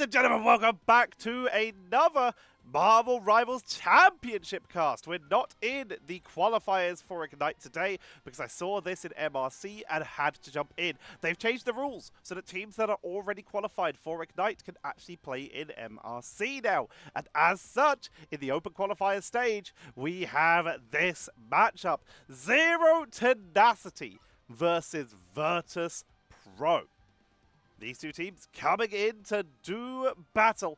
and gentlemen, welcome back to another Marvel Rivals Championship cast. We're not in the qualifiers for Ignite today because I saw this in MRC and had to jump in. They've changed the rules so that teams that are already qualified for Ignite can actually play in MRC now. And as such, in the open qualifier stage, we have this matchup. ZeroTenacity versus Virtus.pro. These two teams coming in to do battle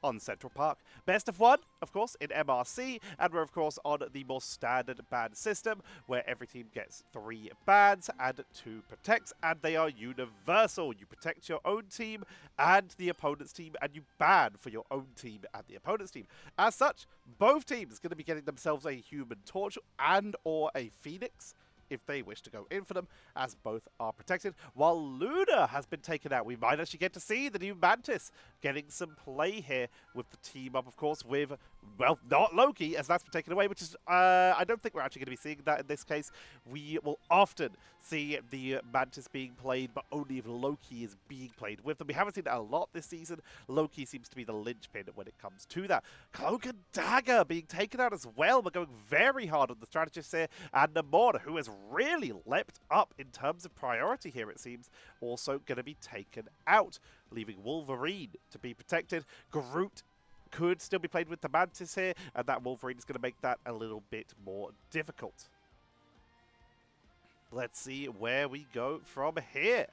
on Central Park. Best of one, of course, in MRC, and we're, of course, on the more standard ban system, where every team gets 3 bans and 2 protects, and they are universal. You protect your own team and the opponent's team, and you ban for your own team and the opponent's team. As such, both teams are going to be getting themselves a Human Torch and or a Phoenix, if they wish to go in for them, as both are protected. While Luna has been taken out, we might actually get to see the new Mantis getting some play here with the team up, of course, with, well, not Loki, as that's been taken away, which is, I don't think we're actually going to be seeing that in this case. We will often see the Mantis being played, but only if Loki is being played with them. We haven't seen that a lot this season. Loki seems to be the linchpin when it comes to that. Cloak and Dagger being taken out as well. We're going very hard on the strategist here, and Namor, who has really leapt up in terms of priority here, it seems, also going to be taken out, leaving Wolverine to be protected. Groot could still be played with the Mantis here, and that Wolverine is going to make that a little bit more difficult. Let's see where we go from here.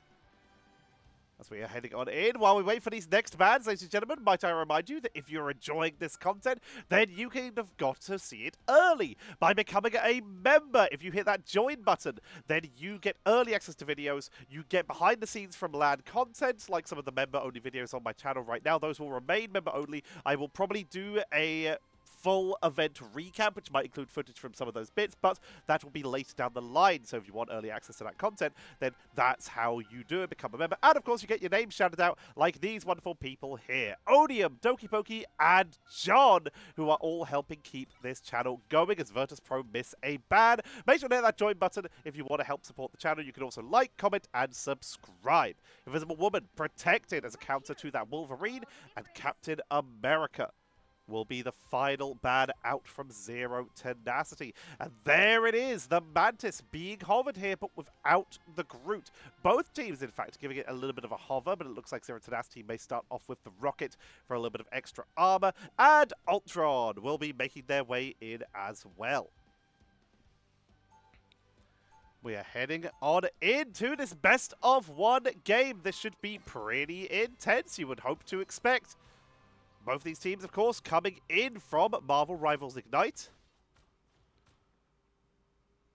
As we are heading on in, while we wait for these next bans, ladies and gentlemen, might I remind you that if you're enjoying this content, then you kind of got to see it early by becoming a member. If you hit that join button, then you get early access to videos, you get behind the scenes from LAN content, like some of the member-only videos on my channel right now. Those will remain member-only. I will probably do a full event recap, which might include footage from some of those bits, but that will be later down the line. So if you want early access to that content, then that's how you do it, become a member. And of course, you get your name shouted out like these wonderful people here: Odium, Doki Poki, and John, who are all helping keep this channel going as Virtus.pro miss a ban. Make sure to hit that join button if you want to help support the channel. You can also like, comment, and subscribe. Invisible Woman protected as a counter to that Wolverine, and Captain America will be the final ban out from ZeroTenacity. And there it is, the Mantis being hovered here, but without the Groot. Both teams, in fact, giving it a little bit of a hover, but it looks like ZeroTenacity may start off with the Rocket for a little bit of extra armor, and Ultron will be making their way in as well. We are heading on into this best of one game. This should be pretty intense, you would hope to expect. Both these teams, of course, coming in from Marvel Rivals Ignite,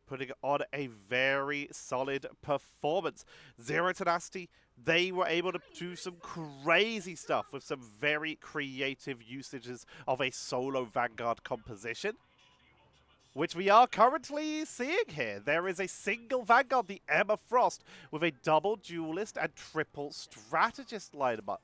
putting on a very solid performance. ZeroTenacity, they were able to do some crazy stuff with some very creative usages of a solo Vanguard composition, which we are currently seeing here. There is a single Vanguard, the Emma Frost, with a double duelist and triple strategist lineup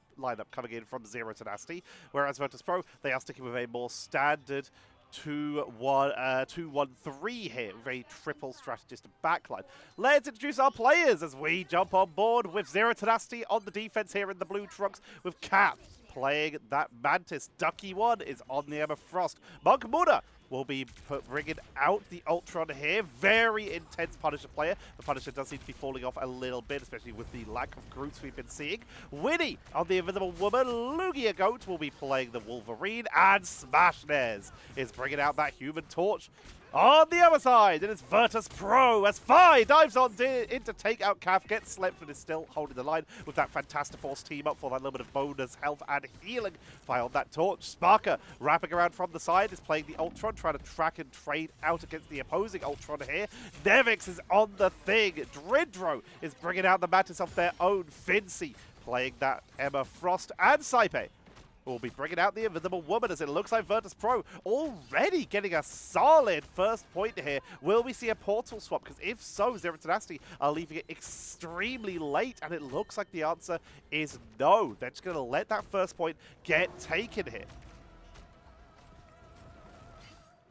coming in from ZeroTenacity, whereas Virtus.pro, they are sticking with a more standard 2-1-3 here, with a triple strategist backline. Let's introduce our players as we jump on board with ZeroTenacity on the defense here in the blue trunks, with Kath playing that Mantis. Ducky1 is on the Emma Frost. Monk Muda will be bringing out the Ultron here. Very intense Punisher player. The Punisher does seem to be falling off a little bit, especially with the lack of Groots we've been seeing. Winnie on the Invisible Woman. Lugia Goat will be playing the Wolverine. And Smashnes is bringing out that Human Torch. On the other side, it is Virtus.pro as Fi dives on in to take out Kath, gets slept, but is still holding the line with that Fantastic Force team up for that little bit of bonus health and healing. Fi on that torch. Sparker wrapping around from the side is playing the Ultron, trying to track and trade out against the opposing Ultron here. Nevix is on the thing. Dridro is bringing out the Mantis of their own. Fincy playing that Emma Frost, and Saipe will be bringing out the Invisible Woman, as it looks like Virtus.pro already getting a solid first point here. Will we see a portal swap? Because if so, ZeroTenacity are leaving it extremely late, and it looks like the answer is no. They're just going to let that first point get taken here.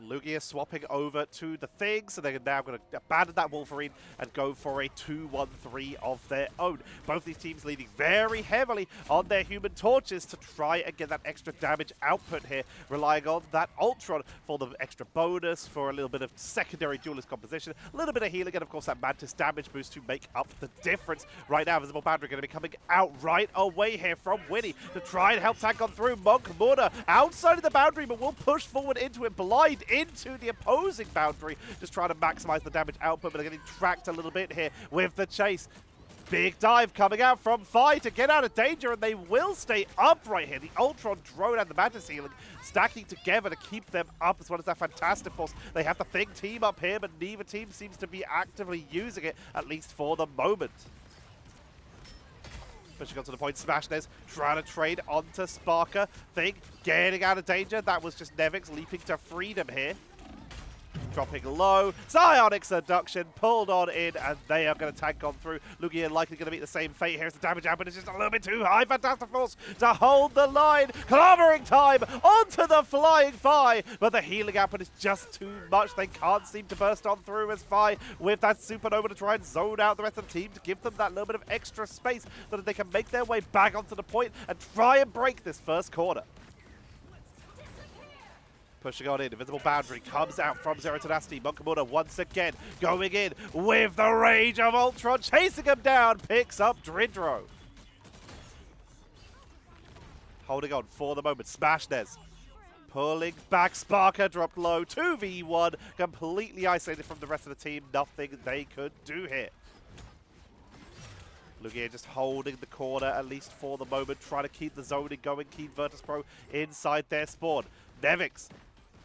Lugia swapping over to the Thing, so they're now going to abandon that Wolverine and go for a 2-1-3 of their own. Both these teams leaning very heavily on their Human Torches to try and get that extra damage output here, relying on that Ultron for the extra bonus, for a little bit of secondary duelist composition, a little bit of healing, and of course that Mantis damage boost to make up the difference. Right now, Visible Boundary going to be coming out right away here from Winnie to try and help tank on through. Monk Murder outside of the boundary, but will push forward into it, blind into the opposing boundary, just trying to maximize the damage output, but they're getting tracked a little bit here with the chase. Big dive coming out from Fi to get out of danger, and they will stay upright here. The Ultron drone and the Mantis healing stacking together to keep them up, as well as that Fantastic Force. They have the Thing team up here, but neither team seems to be actively using it, at least for the moment. Pushing on to the point, Smashness trying to trade onto Sparker. Thing getting out of danger. That was just Nevix leaping to freedom here. Dropping low. Psionic Seduction pulled on in, and they are going to tank on through. Lugia likely going to meet the same fate. Here's the damage output. It's just a little bit too high. Fantastic Force to hold the line. Clobbering time onto the flying Fi, but the healing output is just too much. They can't seem to burst on through as Fi with that Supernova to try and zone out the rest of the team to give them that little bit of extra space so that they can make their way back onto the point and try and break this first quarter. Pushing on in, Invisible Boundary comes out from ZeroTenacity. Monkamura once again going in with the rage of Ultron, chasing him down, picks up Dridro. Holding on for the moment, Smashness pulling back, Sparker dropped low, 2v1, completely isolated from the rest of the team, nothing they could do here. Lugia just holding the corner, at least for the moment, trying to keep the zoning going, keep Virtus.pro inside their spawn. Nevix,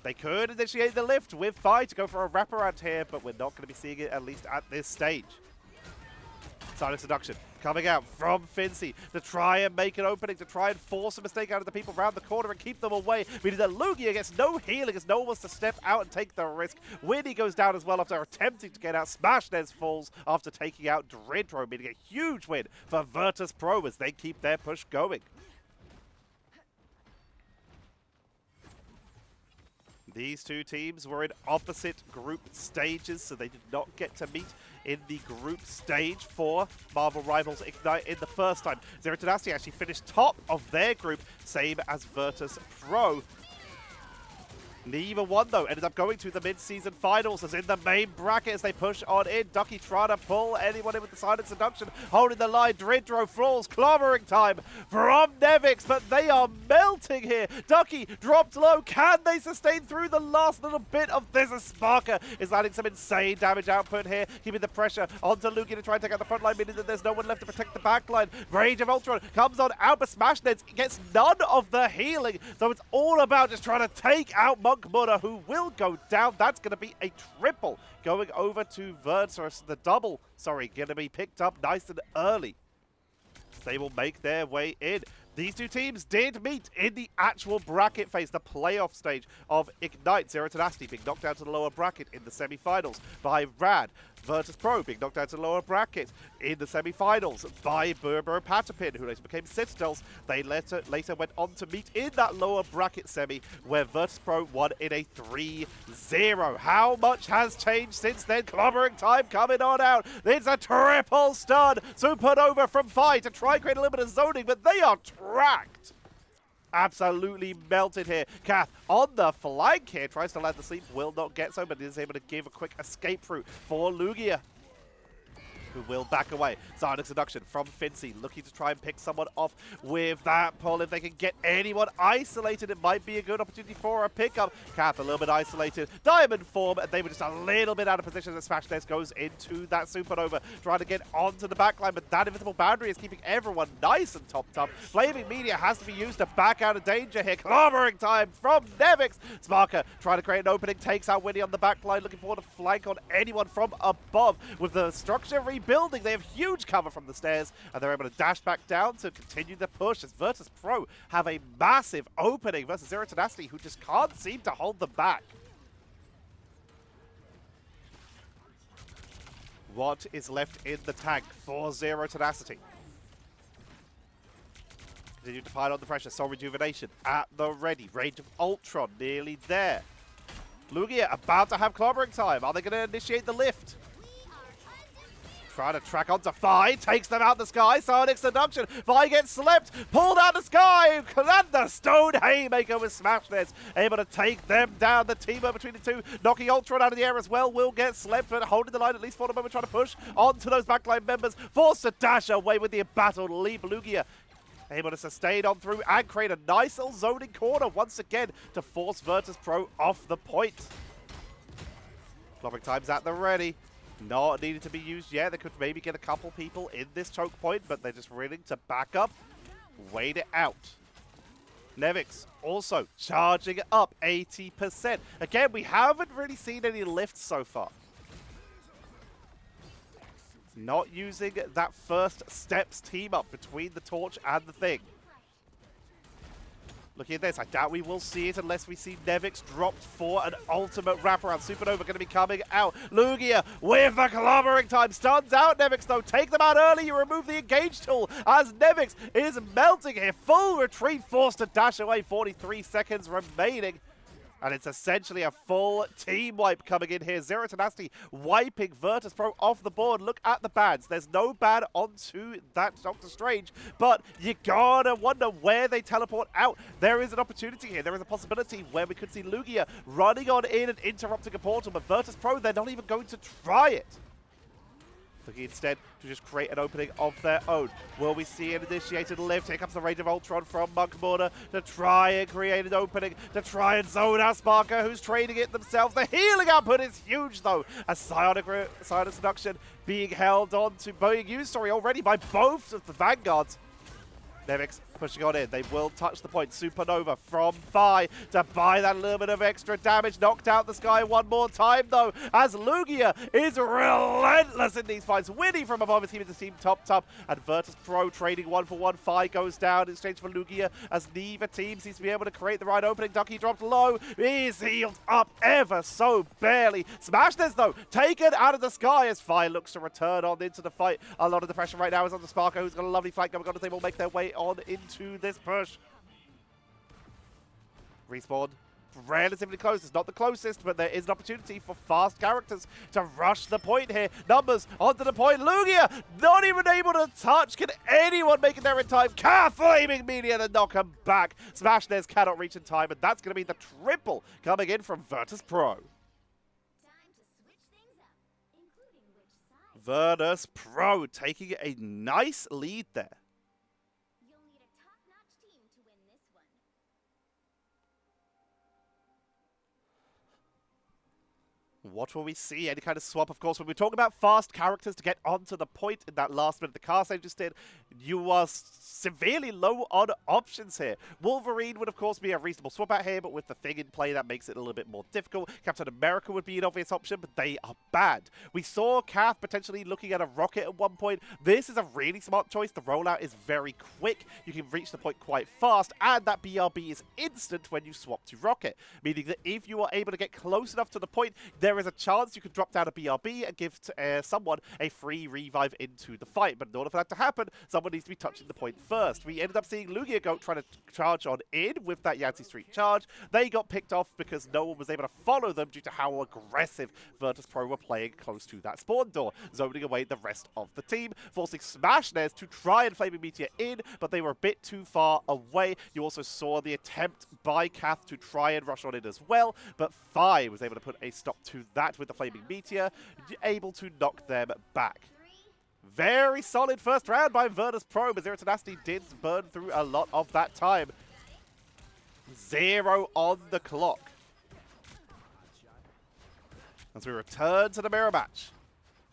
they could initiate the lift with Fi to go for a wraparound here, but we're not going to be seeing it, at least at this stage. Silent Seduction coming out from Fincy to try and make an opening, to try and force a mistake out of the people around the corner and keep them away. Meaning that Lugia gets no healing as no one wants to step out and take the risk. Winnie goes down as well after attempting to get out. Smashness falls after taking out Dridro, meaning a huge win for Virtus.pro as they keep their push going. These two teams were in opposite group stages, so they did not get to meet in the group stage for Marvel Rivals Ignite in the first time. ZeroTenacity actually finished top of their group, same as Virtus.pro. Neither one, though, ended up going to the mid-season finals as in the main bracket as they push on in. Ducky trying to pull anyone in with the Silent Seduction, holding the line. Dridro falls, clobbering time from Nevix, but they are melting here. Ducky dropped low. Can they sustain through the last little bit of this? As Sparker is landing some insane damage output here, keeping the pressure onto Lugia to try and take out the front line, meaning that there's no one left to protect the back line. Rage of Ultron comes on out, but Smashness gets none of the healing, so it's all about just trying to take out Monk Murder, who will go down. That's going to be a triple going over to Virtus. The double, sorry, going to be picked up nice and early. They will make their way in. These two teams did meet in the actual bracket phase, the playoff stage of Ignite. ZeroTenacity being knocked out to the lower bracket in the semi-finals by Rad. Virtus.pro being knocked out to the lower bracket in the semi-finals by Burbo Patapin, who later became Citadels. They later went on to meet in that lower bracket semi, where Virtus.pro won in a 3-0. How much has changed since then? Clobbering time coming on out. It's a triple stun. Supernova from Fi to try and create a little bit of zoning, but they are tracked. Absolutely melted here. Kath on the flank here, tries to land the sleep, will not get so, but is able to give a quick escape route for Lugia, who will back away. Psionic Seduction from Fincy, looking to try and pick someone off with that pull. If they can get anyone isolated, it might be a good opportunity for a pickup. Kath a little bit isolated. Diamond form, and they were just a little bit out of position as Smashness goes into that Supernova, trying to get onto the backline, but that Invisible Boundary is keeping everyone nice and topped up. Flaming Media has to be used to back out of danger here. Clobbering time from Nevix. Sparker trying to create an opening, takes out Winnie on the backline, looking for to flank on anyone from above. With the structure rebuilding, they have huge cover from the stairs, and they're able to dash back down to continue the push as Virtus.pro have a massive opening versus ZeroTenacity, who just can't seem to hold them back. What is left in the tank for ZeroTenacity? Continue to pile on the pressure. Soul Rejuvenation at the ready. Rage of Ultron nearly there. Lugia about to have clobbering time. Are they going to initiate the lift? Trying to track onto Fi, takes them out the sky. Sonic Seduction. Fi gets slipped, pulled out the sky. And the Stone Haymaker with Smashness, able to take them down. The teamer between the two, knocking Ultron out of the air as well, will get slipped, but holding the line at least for the moment, trying to push onto those backline members. Forced to dash away with the embattled Leap. Lugia able to sustain on through and create a nice little zoning corner once again to force Virtus.pro off the point. Clobbering time's at the ready. Not needed to be used yet. They could maybe get a couple people in this choke point, but they're just willing to back up, wait it out. Nevix also charging up 80%. Again, we haven't really seen any lifts so far. Not using that first steps team up between the Torch and the Thing. Looking at this, I doubt we will see it unless we see Nevix dropped for an ultimate wraparound. Supernova going to be coming out. Lugia with the clobbering time. Stuns out Nevix though. Take them out early. You remove the engage tool as Nevix is melting here. Full retreat, forced to dash away. 43 seconds remaining. And it's essentially a full team wipe coming in here. ZeroTenacity wiping Virtus.pro off the board. Look at the bans. There's no ban onto that Doctor Strange, but you gotta wonder where they teleport out. There is an opportunity here. There is a possibility where we could see Lugia running on in and interrupting a portal, but Virtus.pro, they're not even going to try it. Looking instead to just create an opening of their own. Will we see an initiated lift? Here comes the Rage of Ultron from Monk Mortar to try and create an opening, to try and zone out Sparker, who's trading it themselves. The healing output is huge, though. A Psionic Seduction being held on to, being used, already by both of the Vanguards. Nevix pushing on in. They will touch the point. Supernova from Fi to buy that little bit of extra damage. Knocked out the sky one more time, though, as Lugia is relentless in these fights. Winning from above his team is the team top. And Virtus.pro trading 1-for-1. Fi goes down in exchange for Lugia as neither team seems to be able to create the right opening. Ducky dropped low. He's healed up ever so barely. Smashness, though, taken out of the sky as Fi looks to return on into the fight. A lot of the pressure right now is on the Sparker, who's got a lovely flank going on as they will make their way on into this push. Respawn relatively close. It's not the closest, but there is an opportunity for fast characters to rush the point here. Numbers onto the point. Lugia not even able to touch. Can anyone make it there in time? Flaming Media to knock him back. Smashness cannot reach in time, and that's going to be the triple coming in from Virtus.pro. Virtus.pro taking a nice lead there. What will we see? Any kind of swap, of course. When we talk about fast characters to get onto the point in that last minute the car save just did, you are severely low on options here. Wolverine would, of course, be a reasonable swap out here, but with the Thing in play, that makes it a little bit more difficult. Captain America would be an obvious option, but they are bad. We saw Kath potentially looking at a rocket at one point. This is a really smart choice. The rollout is very quick. You can reach the point quite fast, and that BRB is instant when you swap to rocket, meaning that if you are able to get close enough to the point, there is a chance you could drop down a BRB and give someone a free revive into the fight. But in order for that to happen, someone needs to be touching the point first. We ended up seeing Lugia go trying to charge on in with that Yancey Street charge. They got picked off because no one was able to follow them due to how aggressive Virtus.pro were playing close to that spawn door, zoning away the rest of the team, forcing Smashness to try and Flaming Meteor in, but they were a bit too far away. You also saw the attempt by Kath to try and rush on in as well, but Fi was able to put a stop to that with the Flaming Meteor, able to knock them back. Very solid first round by Virtus.pro, but ZeroTenacity did burn through a lot of that time. 0 on the clock. As we return to the mirror match.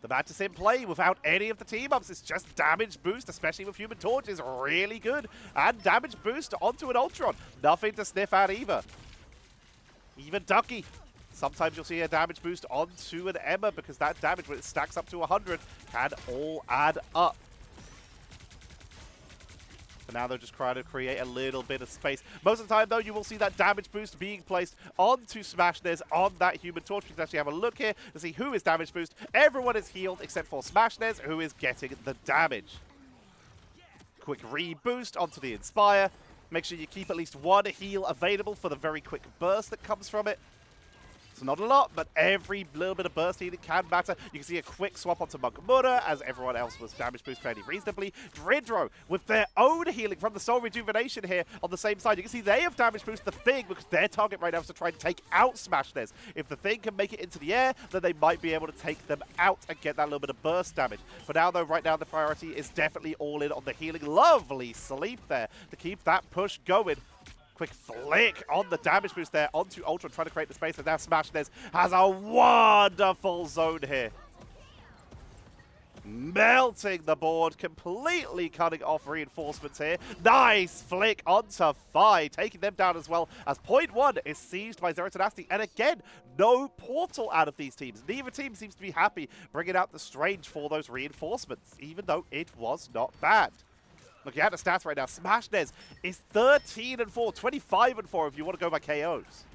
The match is in play without any of the team-ups. It's just damage boost, especially with Human Torch, is really good. And damage boost onto an Ultron. Nothing to sniff at either. Even Ducky. Sometimes you'll see a damage boost onto an Emma because that damage, when it stacks up to 100, can all add up. But now they're just trying to create a little bit of space. Most of the time, though, you will see that damage boost being placed onto Smashness on that Human Torch. We can actually have a look here to see who is damage boost. Everyone is healed except for Smashness, who is getting the damage. Quick reboost onto the Inspire. Make sure you keep at least one heal available for the very quick burst that comes from it. It's not a lot, but every little bit of burst healing can matter. You can see a quick swap onto Mugamura as everyone else was damage boost fairly reasonably. Dridro with their own healing from the Soul Rejuvenation here on the same side. You can see they have damage boost the Thing because their target right now is to try and take out Smashness. If the Thing can make it into the air, then they might be able to take them out and get that little bit of burst damage. For now, though, right now the priority is definitely all in on the healing. Lovely sleep there to keep that push going. Quick flick on the damage boost there onto Ultron, trying to create the space, and now Smashness has a wonderful zone here. Melting the board, completely cutting off reinforcements here. Nice flick onto Fi, taking them down as well, as point 1 is seized by ZeroTenacity. And again, no portal out of these teams. Neither team seems to be happy bringing out the Strange for those reinforcements, even though it was not bad. Looking at the stats right now, Smashness is 13-4, 25-4 if you want to go by KOs.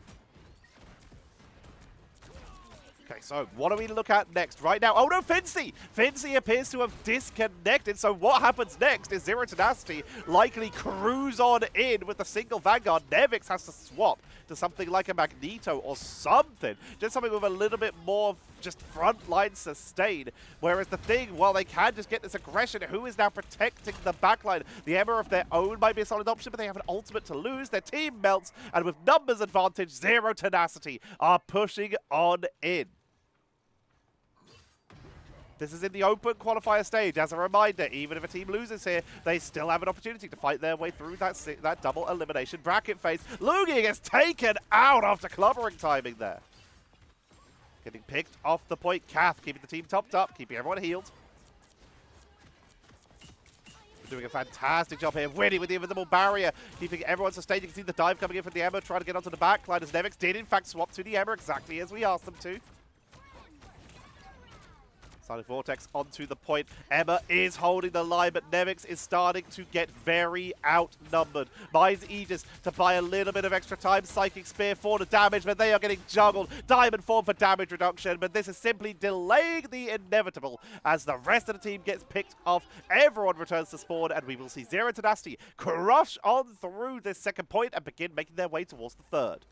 Okay, so what do we look at next right now? Oh no, Fincy! Fincy appears to have disconnected, so what happens next is ZeroTenacity likely cruise on in with a single Vanguard. Nevix has to swap to something like a Magneto or something. Just something with a little bit more just frontline sustain. Whereas the Thing, while they can just get this aggression, who is now protecting the backline? The Emma of their own might be a solid option, but they have an ultimate to lose. Their team melts, and with numbers advantage, ZeroTenacity are pushing on in. This is in the open qualifier stage. As a reminder, even if a team loses here, they still have an opportunity to fight their way through that double elimination bracket phase. Lugia gets taken out after clubbering timing there. Getting picked off the point. Kath keeping the team topped up, keeping everyone healed. Doing a fantastic job here. Winnie with the invisible barrier, keeping everyone sustained. You can see the dive coming in from the Emma, trying to get onto the backline as Nevix did in fact swap to the Emma exactly as we asked them to. Silent Vortex onto the point. Emma is holding the line, but Nevix is starting to get very outnumbered. Buys Aegis to buy a little bit of extra time. Psychic Spear for the damage, but they are getting juggled. Diamond Form for damage reduction, but this is simply delaying the inevitable as the rest of the team gets picked off. Everyone returns to spawn, and we will see ZeroTenacity crush on through this second point and begin making their way towards the third.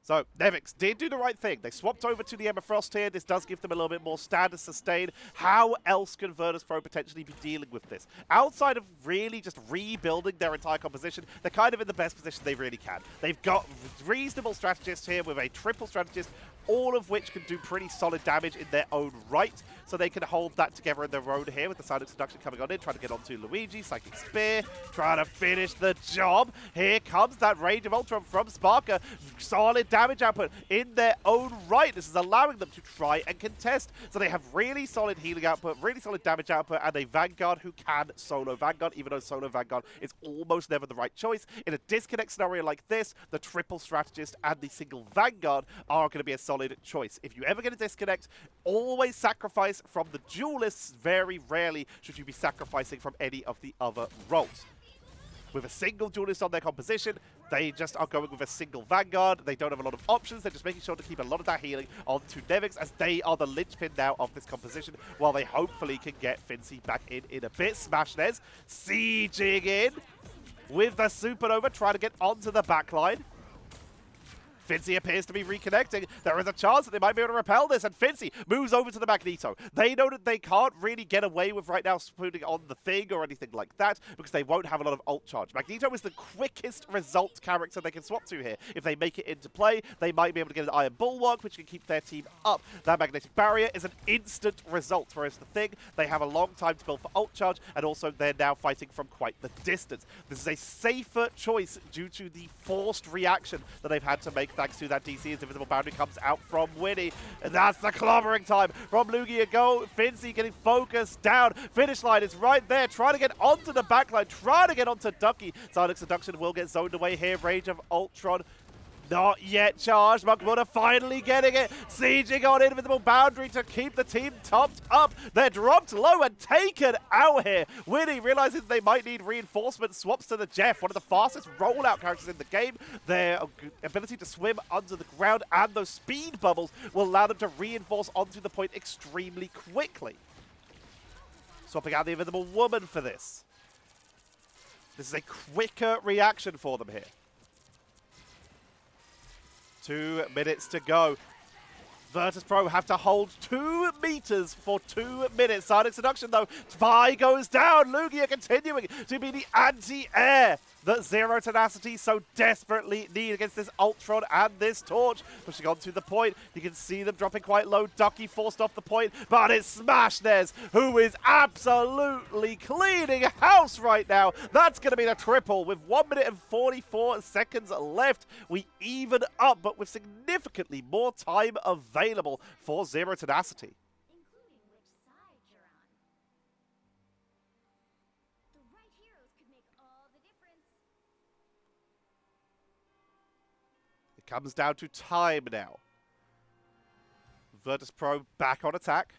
So, Nevix did do the right thing. They swapped over to the Emma Frost here. This does give them a little bit more standard sustain. How else can Virtus.pro potentially be dealing with this? Outside of really just rebuilding their entire composition, they're kind of in the best position they really can. They've got reasonable strategists here with a triple strategist, all of which can do pretty solid damage in their own right. So they can hold that together in their own here with the Silent Seduction coming on in, trying to get onto Luigi, Psychic Spear, trying to finish the job. Here comes that Rage of Ultron from Sparker. Solid damage output in their own right. This is allowing them to try and contest. So they have really solid healing output, really solid damage output, and a Vanguard who can solo Vanguard, even though solo Vanguard is almost never the right choice. In a disconnect scenario like this, the triple strategist and the single Vanguard are going to be a solid choice. If you ever get a disconnect, always sacrifice from the duelists. Very rarely should you be sacrificing from any of the other roles. With a single duelist on their composition, they just are going with a single Vanguard. They don't have a lot of options. They're just making sure to keep a lot of that healing onto Nevix, as they are the linchpin now of this composition, while they hopefully can get Fincy back in a bit. Smashness sieging in with the Supernova, trying to get onto the backline. Fincy appears to be reconnecting. There is a chance that they might be able to repel this, and Fincy moves over to the Magneto. They know that they can't really get away with right now putting on the Thing or anything like that, because they won't have a lot of ult charge. Magneto is the quickest result character they can swap to here. If they make it into play, they might be able to get an Iron Bulwark, which can keep their team up. That Magnetic Barrier is an instant result, whereas the Thing, they have a long time to build for ult charge, and also they're now fighting from quite the distance. This is a safer choice due to the forced reaction that they've had to make thanks to that DC as Invisible Boundary comes out from Winnie. And that's the clobbering time from Lugia Go. Fincy getting focused down. Finish line is right there. Trying to get onto the backline. Trying to get onto Ducky. Silent Seduction will get zoned away here. Rage of Ultron. Not yet charged. Mugamura finally getting it. Sieging on Invisible Boundary to keep the team topped up. They're dropped low and taken out here. Winnie realizes they might need reinforcement. Swaps to the Jeff, one of the fastest rollout characters in the game. Their ability to swim under the ground and those speed bubbles will allow them to reinforce onto the point extremely quickly. Swapping out the Invisible Woman for this. This is a quicker reaction for them here. 2 minutes to go. Virtus.pro have to hold 2 meters for 2 minutes. Sonic Seduction, though. Vi goes down. Lugia continuing to be the anti-air that ZeroTenacity so desperately need against this Ultron and this Torch. Pushing on to the point. You can see them dropping quite low. Ducky forced off the point, but it's Smashnez who is absolutely cleaning house right now. That's going to be the triple with 1 minute and 44 seconds left. We even up, but with significantly more time available for ZeroTenacity. Comes down to time now. Virtus.pro back on attack.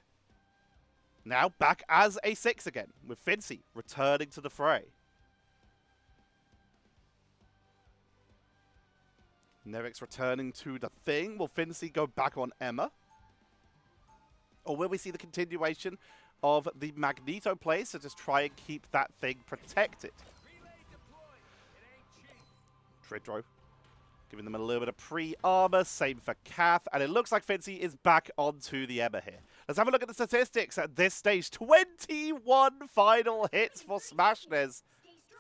Now back as a 6 again, with Fincy returning to the fray. Nevix returning to the thing. Will Fincy go back on Emma? Or will we see the continuation of the Magneto play to just try and keep that thing protected? Tridro giving them a little bit of pre-armor, same for Kath, and it looks like Fincy is back onto the Emma here. Let's have a look at the statistics at this stage. 21 final hits for Smashnez,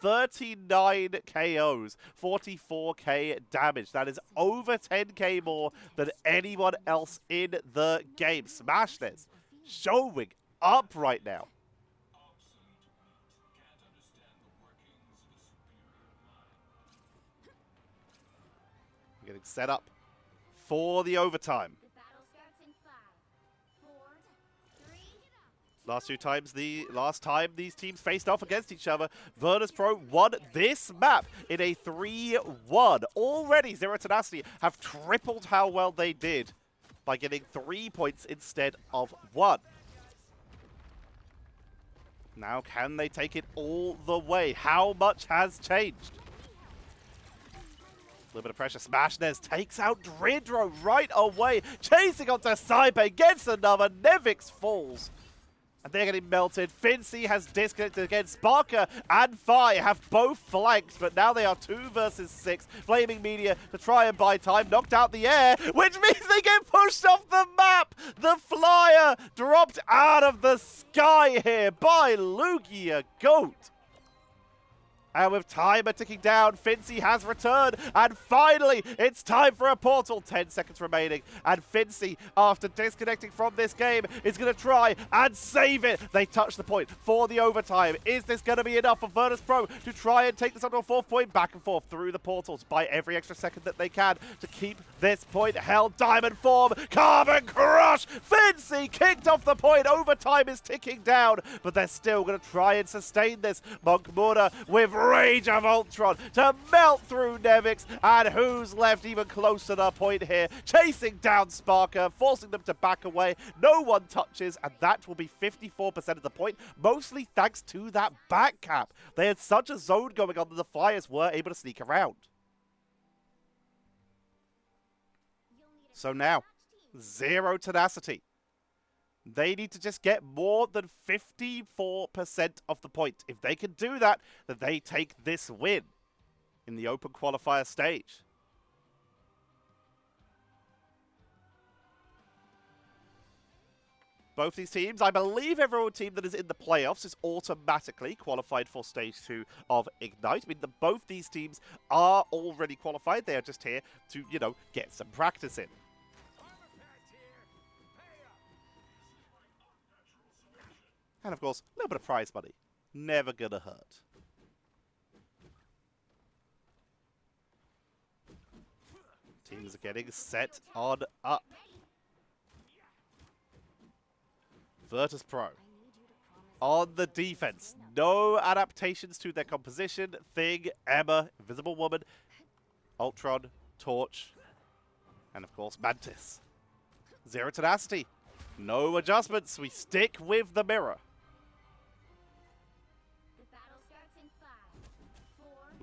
39 KOs, 44k damage. That is over 10k more than anyone else in the game. Smashnez showing up right now. Getting set up for the overtime. Last time these teams faced off against each other, Virtus.pro won this map in a 3-1. Already, ZeroTenacity have tripled how well they did by getting 3 points instead of 1. Now, can they take it all the way? How much has changed? A little bit of pressure. Smashnez takes out Dridro right away. Chasing onto Saipe. Gets another. Nevix falls. And they're getting melted. Fincy has disconnected again. Sparker and Fi have both flanked, but now they are 2 versus 6. Flaming Media to try and buy time. Knocked out the air, which means they get pushed off the map. The flyer dropped out of the sky here by Lugia Goat. And with timer ticking down, Fincy has returned. And finally, it's time for a portal. 10 seconds remaining. And Fincy, after disconnecting from this game, is going to try and save it. They touch the point for the overtime. Is this going to be enough for Virtus.pro to try and take this up to a 4th point? Back and forth through the portals by every extra second that they can to keep this point held. Diamond form, Carbon Crush. Fincy kicked off the point. Overtime is ticking down, but they're still going to try and sustain this. Monk Murder with Rage of Ultron to melt through Nevix, and who's left even closer to the point here? Chasing down Sparker, forcing them to back away. No one touches, and that will be 54% of the point, mostly thanks to that back cap. They had such a zone going on that the Flyers were able to sneak around. So now, ZeroTenacity. They need to just get more than 54% of the point. If they can do that, then they take this win in the open qualifier stage. Both these teams, I believe every team that is in the playoffs is automatically qualified for stage 2 of Ignite. I mean, both these teams are already qualified. They are just here to, you know, get some practice in. And of course, a little bit of prize money. Never gonna hurt. Teams are getting set on up. Virtus.pro on the defense. No adaptations to their composition. Thing, Emma, Invisible Woman, Ultron, Torch, and of course, Mantis. ZeroTenacity. No adjustments. We stick with the mirror.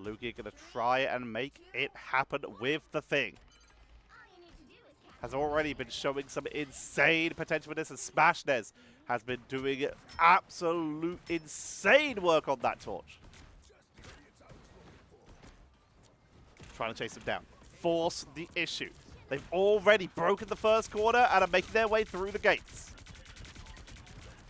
Lugia gonna try and make it happen with the thing. Has already been showing some insane potential with this, and Smashnez has been doing absolute insane work on that Torch. Trying to chase him down. Force the issue. They've already broken the first corner and are making their way through the gates.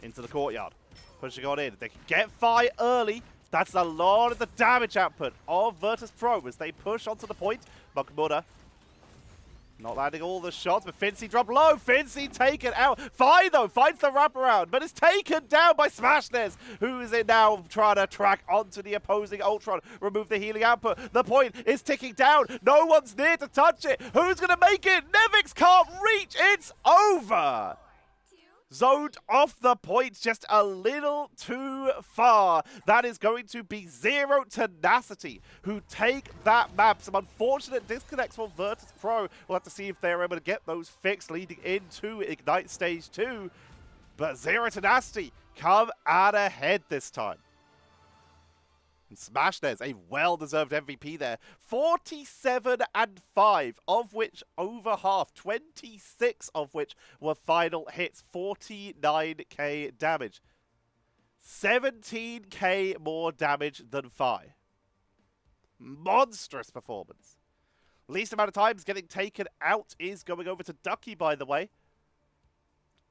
Into the courtyard. Pushing on in. They can get Fi early. That's a lot of the damage output of Virtus.pro as they push onto the point. Mukamura not landing all the shots, but Fincy dropped low. Fincy taken out. Fi, though, finds the wraparound, but is taken down by Smashness, who is now trying to track onto the opposing Ultron, remove the healing output. The point is ticking down. No one's near to touch it. Who's going to make it? Nevix can't reach. It's over. Zoned off the point just a little too far. That is going to be ZeroTenacity who take that map. Some unfortunate disconnects for Virtus.pro. We'll have to see if they're able to get those fixed leading into Ignite Stage 2. But ZeroTenacity come out ahead this time. And Smashness, a well-deserved MVP there. 47-5, of which over half, 26 of which were final hits. 49k damage. 17k more damage than Fi. Monstrous performance. Least amount of times getting taken out is going over to Ducky, by the way.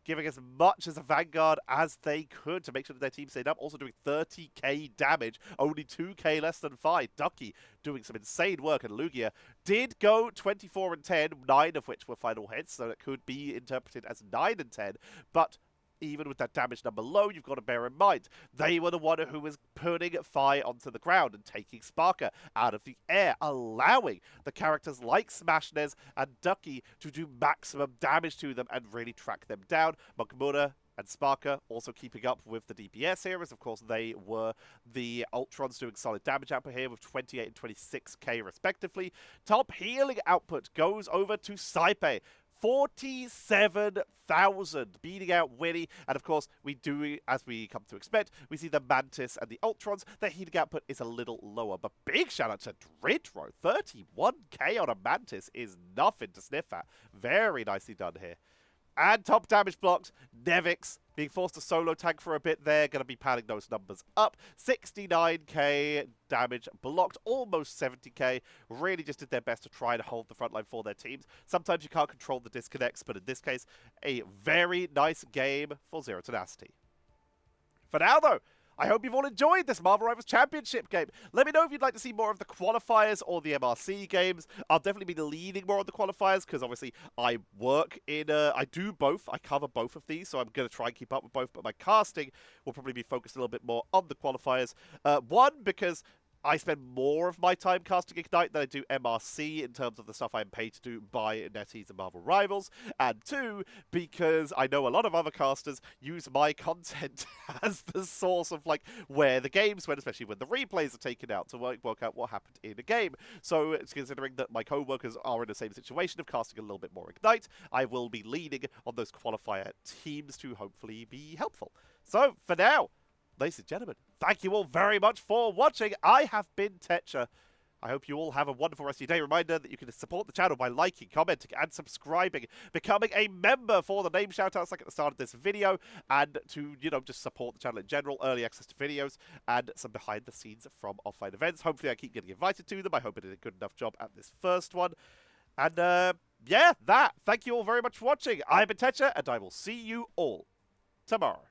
Giving as much as a Vanguard as they could to make sure that their team stayed up. Also doing 30k damage, only 2k less than Fi. Ducky doing some insane work, and Lugia did go 24 and 10, 9 of which were final hits, so it could be interpreted as 9 and 10, but even with that damage number low, you've got to bear in mind, they were the one who was putting Fi onto the ground and taking Sparker out of the air, allowing the characters like Smashness and Ducky to do maximum damage to them and really track them down. Mukamura and Sparker also keeping up with the DPS here, as of course they were the Ultrons doing solid damage output here with 28 and 26k respectively. Top healing output goes over to Saipe. 47,000, beating out Winnie, and of course, we do, as we come to expect, we see the Mantis and the Ultrons. Their healing output is a little lower, but big shout out to Dritro. 31k on a Mantis is nothing to sniff at. Very nicely done here. And top damage blocked, Nevix being forced to solo tank for a bit there, going to be padding those numbers up. 69k damage blocked, almost 70k. Really just did their best to try and hold the front line for their teams. Sometimes you can't control the disconnects, but in this case, a very nice game for ZeroTenacity. For now, though, I hope you've all enjoyed this Marvel Rivals Championship game. Let me know if you'd like to see more of the qualifiers or the MRC games. I'll definitely be leaning more on the qualifiers because obviously I work in, I do both. I cover both of these, so I'm going to try and keep up with both. But my casting will probably be focused a little bit more on the qualifiers. One, because I spend more of my time casting Ignite than I do MRC in terms of the stuff I'm paid to do by NetEase and Marvel Rivals. And two, because I know a lot of other casters use my content as the source of like where the games went, especially when the replays are taken out to work out what happened in a game. So considering that my co-workers are in the same situation of casting a little bit more Ignite, I will be leaning on those qualifier teams to hopefully be helpful. So for now, ladies and gentlemen, thank you all very much for watching. I have been Tetcher. I hope you all have a wonderful rest of your day. Reminder that you can support the channel by liking, commenting, and subscribing. Becoming a member for the name shoutouts like at the start of this video. And to, just support the channel in general. Early access to videos and some behind the scenes from offline events. Hopefully I keep getting invited to them. I hope I did a good enough job at this first one. And, yeah, thank you all very much for watching. I've been Tetcher, and I will see you all tomorrow.